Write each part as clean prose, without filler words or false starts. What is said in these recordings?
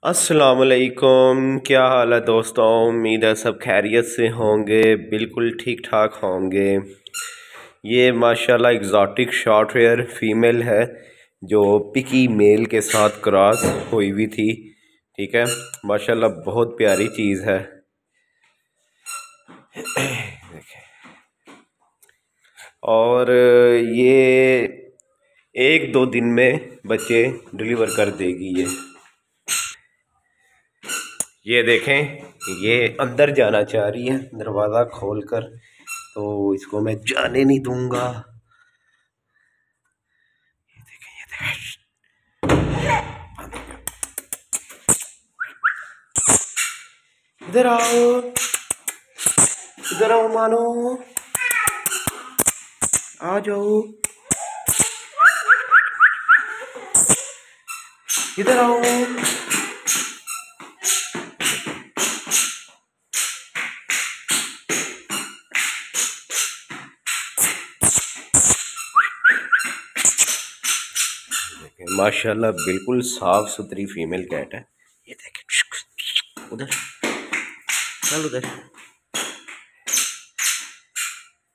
अस्सलाम वालेकुम। क्या हाल है दोस्तों? उम्मीद है सब खैरियत से होंगे, बिल्कुल ठीक ठाक होंगे। ये माशाल्लाह एग्जॉटिक शॉर्ट हेयर फीमेल है जो पिकी मेल के साथ क्रॉस हुई हुई थी। ठीक है, माशाल्लाह बहुत प्यारी चीज़ है। और ये एक दो दिन में बच्चे डिलीवर कर देगी। ये देखें, ये अंदर जाना चाह रही है दरवाज़ा खोलकर, तो इसको मैं जाने नहीं दूंगा। ये देखें, ये देखें, इधर आओ, इधर आओ मानो, आ जाओ, इधर आओ। माशाल्लाह बिल्कुल साफ सुथरी फीमेल कैट है। ये देखें, उधर चल, उधर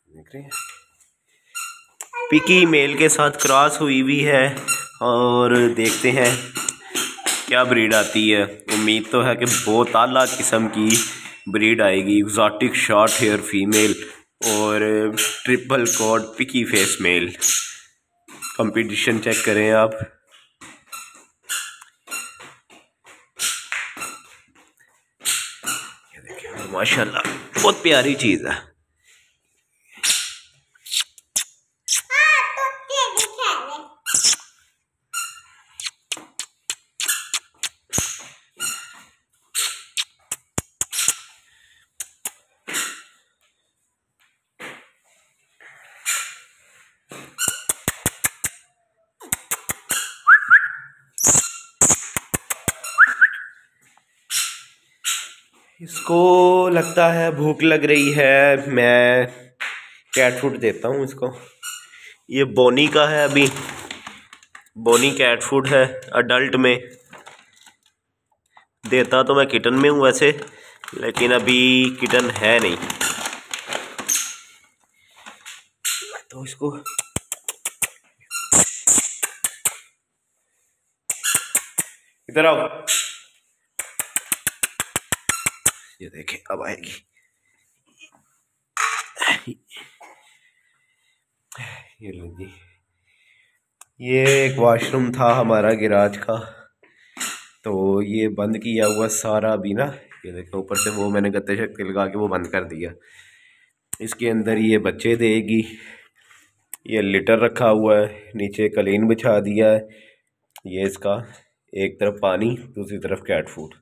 देख रहे हैं, पिकी मेल के साथ क्रॉस हुई हुई है। और देखते हैं क्या ब्रीड आती है। उम्मीद तो है कि बहुत आला किस्म की ब्रीड आएगी। एग्जॉटिक शॉर्ट हेयर फीमेल और ट्रिपल कोड पिकी फेस मेल। कंपटीशन चेक करें आप। ये देखिए, माशाल्लाह बहुत प्यारी चीज़ है। इसको लगता है भूख लग रही है, मैं कैट फूड देता हूँ इसको। ये बोनी का है, अभी बोनी कैट फूड है। अडल्ट में देता तो मैं किटन में हूँ वैसे, लेकिन अभी किटन है नहीं, तो इसको इधर आओ। ये देखें, अब आएगी। ये लो जी, ये एक वॉशरूम था हमारा गिराज का, तो ये बंद किया हुआ सारा अभी ना। ये देखें, ऊपर से वो मैंने गत्ते शक्ति लगा के वो बंद कर दिया। इसके अंदर ये बच्चे देगी। ये लिटर रखा हुआ है, नीचे कलीन बिछा दिया है। ये इसका एक तरफ पानी, दूसरी तरफ कैट फूड।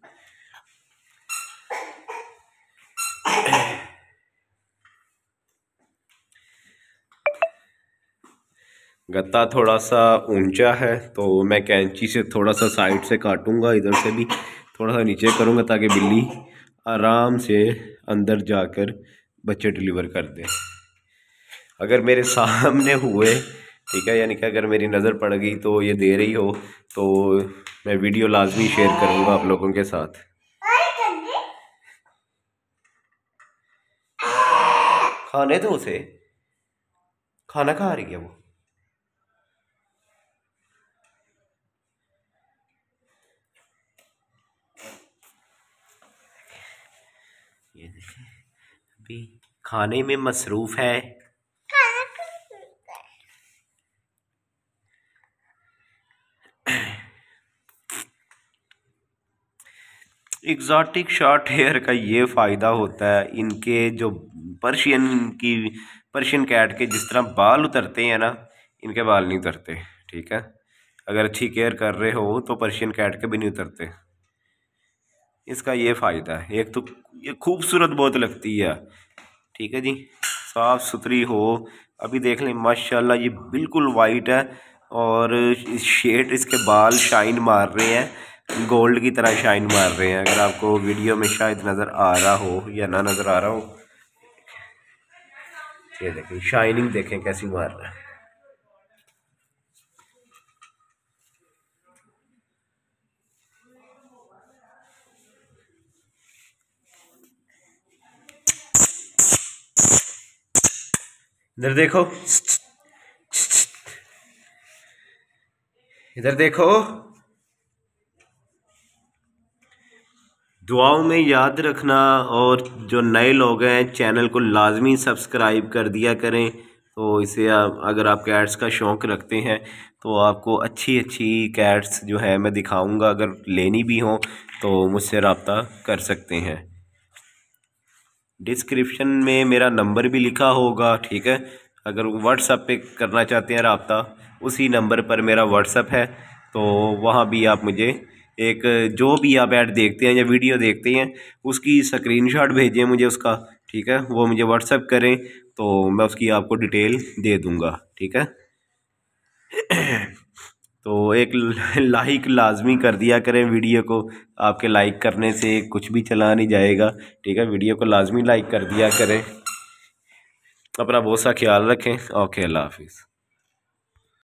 गत्ता थोड़ा सा ऊंचा है, तो मैं कैंची से थोड़ा सा साइड से काटूंगा, इधर से भी थोड़ा सा नीचे करूंगा ताकि बिल्ली आराम से अंदर जाकर बच्चे डिलीवर कर दे। अगर मेरे सामने हुए, ठीक है, यानी कि अगर मेरी नज़र पड़ गई तो ये दे रही हो, तो मैं वीडियो लाजमी शेयर करूंगा आप लोगों के साथ। खाने दो उसे, खाना खा रही है वो। ये देखें, अभी खाने में मसरूफ है। एग्जॉटिक शॉर्ट हेयर का ये फ़ायदा होता है, इनके जो पर्शियन कैट के जिस तरह बाल उतरते हैं ना, इनके बाल नहीं उतरते। ठीक है, अगर अच्छी केयर कर रहे हो तो पर्शियन कैट के भी नहीं उतरते। इसका ये फ़ायदा है। एक तो ये खूबसूरत बहुत लगती है। ठीक है जी, साफ़ सुथरी हो। अभी देख लें, माशाल्लाह ये बिल्कुल वाइट है, और इस शेड इसके बाल शाइन मार रहे हैं, गोल्ड की तरह शाइन मार रहे हैं। अगर आपको वीडियो में शायद नज़र आ रहा हो या ना नज़र आ रहा हो, ये देखें शाइनिंग, देखें कैसी मार रहा है। इधर देखो, इधर देखो। दुआओं में याद रखना, और जो नए लोग हैं चैनल को लाजमी सब्सक्राइब कर दिया करें। तो इसे अगर आप कैट्स का शौक़ रखते हैं तो आपको अच्छी अच्छी कैट्स जो है मैं दिखाऊंगा। अगर लेनी भी हो तो मुझसे रब्ता कर सकते हैं। डिस्क्रिप्शन में मेरा नंबर भी लिखा होगा, ठीक है। अगर व्हाट्सएप पे करना चाहते हैं रब्ता, उसी नंबर पर मेरा व्हाट्सएप है, तो वहाँ भी आप मुझे एक जो भी आप ऐड देखते हैं या वीडियो देखते हैं उसकी स्क्रीनशॉट भेजें मुझे उसका, ठीक है। वो मुझे व्हाट्सएप करें तो मैं उसकी आपको डिटेल दे दूँगा, ठीक है। तो एक लाइक लाजमी कर दिया करें वीडियो को। आपके लाइक करने से कुछ भी चला नहीं जाएगा, ठीक है। वीडियो को लाजमी लाइक कर दिया करें। अपना बहुत सा ख्याल रखें। ओके, अल्लाह हाफिज़।